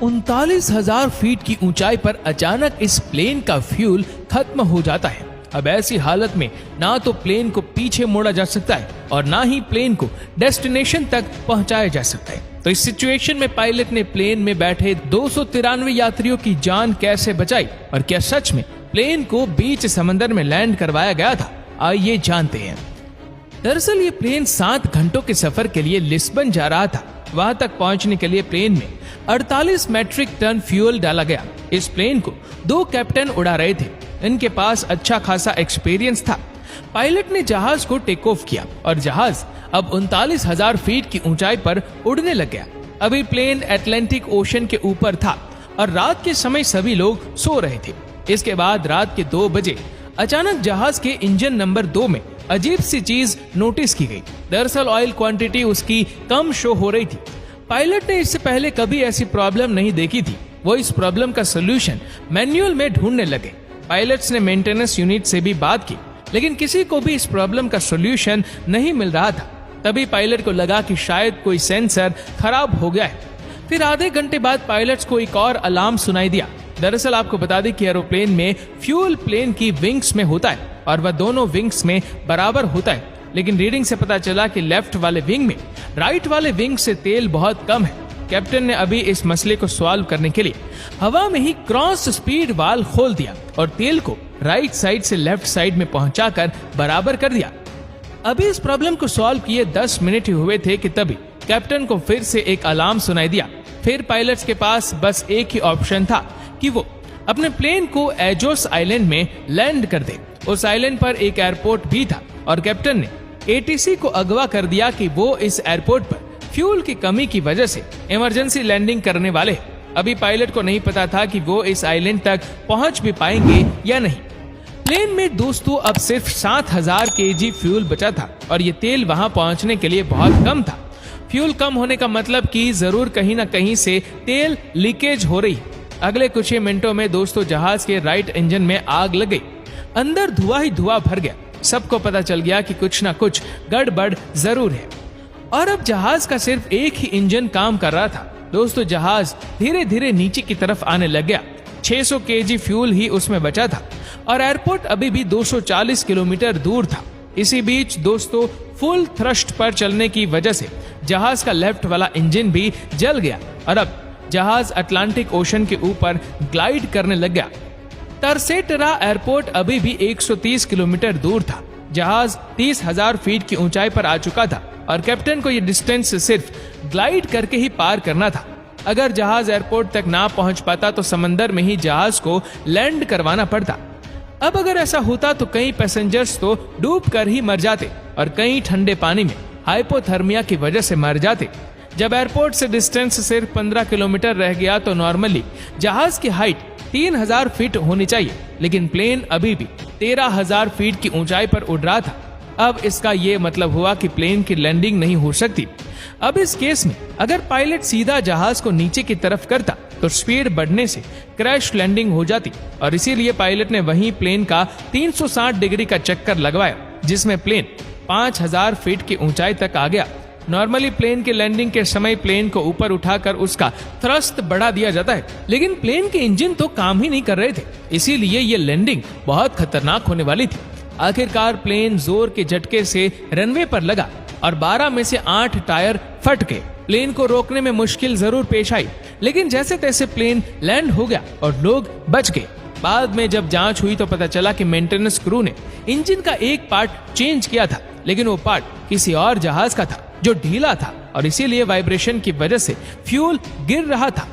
39,000 feet की ऊंचाई पर अचानक इस प्लेन का फ्यूल खत्म हो जाता है। अब ऐसी हालत में ना तो प्लेन को पीछे मोड़ा जा सकता है और ना ही प्लेन को डेस्टिनेशन तक पहुंचाया जा सकता है। तो इस सिचुएशन में पायलट ने प्लेन में बैठे 293 यात्रियों की जान कैसे बचाई और क्या सच में प्लेन को बीच समंदर में लैंड करवाया गया था, आइए जानते हैं। दरअसल ये प्लेन 7 घंटों के सफर के लिए लिस्बन जा रहा था। वहां तक पहुंचने के लिए प्लेन में 48 मैट्रिक टन फ्यूल डाला गया। इस प्लेन को 2 कैप्टन उड़ा रहे थे। इनके पास अच्छा खासा एक्सपीरियंस था। पायलट ने जहाज को टेक ऑफ किया और जहाज अब 39,000 फीट की ऊंचाई पर उड़ने लग गया। अभी प्लेन अटलांटिक ओशन के ऊपर था और रात के समय सभी लोग सो रहे थे। इसके बाद रात के 2 बजे अचानक जहाज के इंजन नंबर 2 में अजीब सी चीज नोटिस की गई। दरअसल ऑयल क्वांटिटी उसकी कम शो हो रही थी। पायलट ने इससे पहले कभी ऐसी प्रॉब्लम नहीं देखी थी। वो इस प्रॉब्लम का सोल्यूशन मैन्युअल में ढूंढने लगे। पायलट्स ने मेंटेनेंस यूनिट से भी बात की, लेकिन किसी को भी इस प्रॉब्लम का सोल्यूशन नहीं मिल रहा था। तभी पायलट को लगा कि शायद कोई सेंसर खराब हो गया है। फिर आधे घंटे बाद पायलट्स को एक और अलार्म सुनाई दिया। दरअसल आपको बता दें कि एरोप्लेन में फ्यूल प्लेन की विंग्स में होता है और वह दोनों विंग्स में बराबर होता है, लेकिन रीडिंग से पता चला कि लेफ्ट वाले विंग में राइट वाले विंग से तेल बहुत कम है। कैप्टन ने अभी इस मसले को सॉल्व करने के लिए हवा में ही क्रॉस स्पीड वाल्व खोल दिया और तेल को राइट साइड से लेफ्ट साइड में पहुंचाकर बराबर कर दिया। अभी इस प्रॉब्लम को सॉल्व किए 10 मिनट ही हुए थे कि तभी कैप्टन को फिर से एक अलार्म सुनाई दिया। फिर पायलट्स के पास बस एक ही ऑप्शन था कि वो अपने प्लेन को एजोस आइलैंड में लैंड कर दे। उस आइलैंड पर एक एयरपोर्ट भी था और कैप्टन ने एटीसी को अगवा कर दिया कि वो इस एयरपोर्ट पर फ्यूल की कमी की वजह से इमरजेंसी लैंडिंग करने वाले। अभी पायलट को नहीं पता था कि वो इस आइलैंड तक पहुंच भी पाएंगे या नहीं। प्लेन में दोस्तों अब सिर्फ 7,000 केजी फ्यूल बचा था और ये तेल वहां पहुंचने के लिए बहुत कम था। फ्यूल कम होने का मतलब कि जरूर कहीं ना कहीं से तेल लीकेज हो रही। अगले कुछ ही मिनटों में दोस्तों जहाज के राइट इंजन में आग लग गई। अंदर धुआं ही धुआं भर गया। सबको पता चल गया कि कुछ ना कुछ गड़बड़ जरूर है। और अब जहाज का सिर्फ एक ही इंजन काम कर रहा था। दोस्तों जहाज धीरे धीरे नीचे की तरफ आने लग गया। 600 केजी फ्यूल ही उसमें बचा था और एयरपोर्ट अभी भी 240 किलोमीटर दूर था। इसी बीच दोस्तों फुल थ्रस्ट पर चलने की वजह से जहाज का लेफ्ट वाला इंजन भी जल गया और अब जहाज अटलांटिक ओशन के ऊपर ग्लाइड करने लग गया। तरसेटरा एयरपोर्ट अभी भी 130 किलोमीटर दूर था। जहाज 30,000 फीट की ऊंचाई पर आ चुका था और कैप्टन को यह डिस्टेंस सिर्फ ग्लाइड करके ही पार करना था। अगर जहाज एयरपोर्ट तक ना पहुंच पाता तो समंदर में ही जहाज को लैंड करवाना पड़ता। अब अगर ऐसा होता तो कई पैसेंजर्स तो डूब कर ही मर जाते और कई ठंडे पानी में हाइपोथर्मिया की वजह से मर जाते। जब एयरपोर्ट से डिस्टेंस सिर्फ 15 किलोमीटर रह गया तो नॉर्मली जहाज की हाइट 3,000 फीट होनी चाहिए, लेकिन प्लेन अभी भी 13,000 फीट की ऊंचाई पर उड़ रहा था। अब इसका ये मतलब हुआ कि प्लेन की लैंडिंग नहीं हो सकती। अब इस केस में अगर पायलट सीधा जहाज को नीचे की तरफ करता तो स्पीड बढ़ने से क्रैश लैंडिंग हो जाती और इसीलिए पायलट ने वहीं प्लेन का 360 डिग्री का चक्कर लगवाया, जिसमें प्लेन 5,000 फीट की ऊंचाई तक आ गया। नॉर्मली प्लेन के लैंडिंग के समय प्लेन को ऊपर उठाकर उसका थ्रस्ट बढ़ा दिया जाता है, लेकिन प्लेन के इंजन तो काम ही नहीं कर रहे थे, इसीलिए ये लैंडिंग बहुत खतरनाक होने वाली थी। आखिरकार प्लेन जोर के झटके से रनवे पर लगा और 12 में से 8 टायर फट गए। प्लेन को रोकने में मुश्किल जरूर पेश आई, लेकिन जैसे तैसे प्लेन लैंड हो गया और लोग बच गए। बाद में जब जांच हुई तो पता चला कि मेंटेनेंस क्रू ने इंजन का एक पार्ट चेंज किया था, लेकिन वो पार्ट किसी और जहाज का था जो ढीला था और इसीलिए वाइब्रेशन की वजह से फ्यूल गिर रहा था।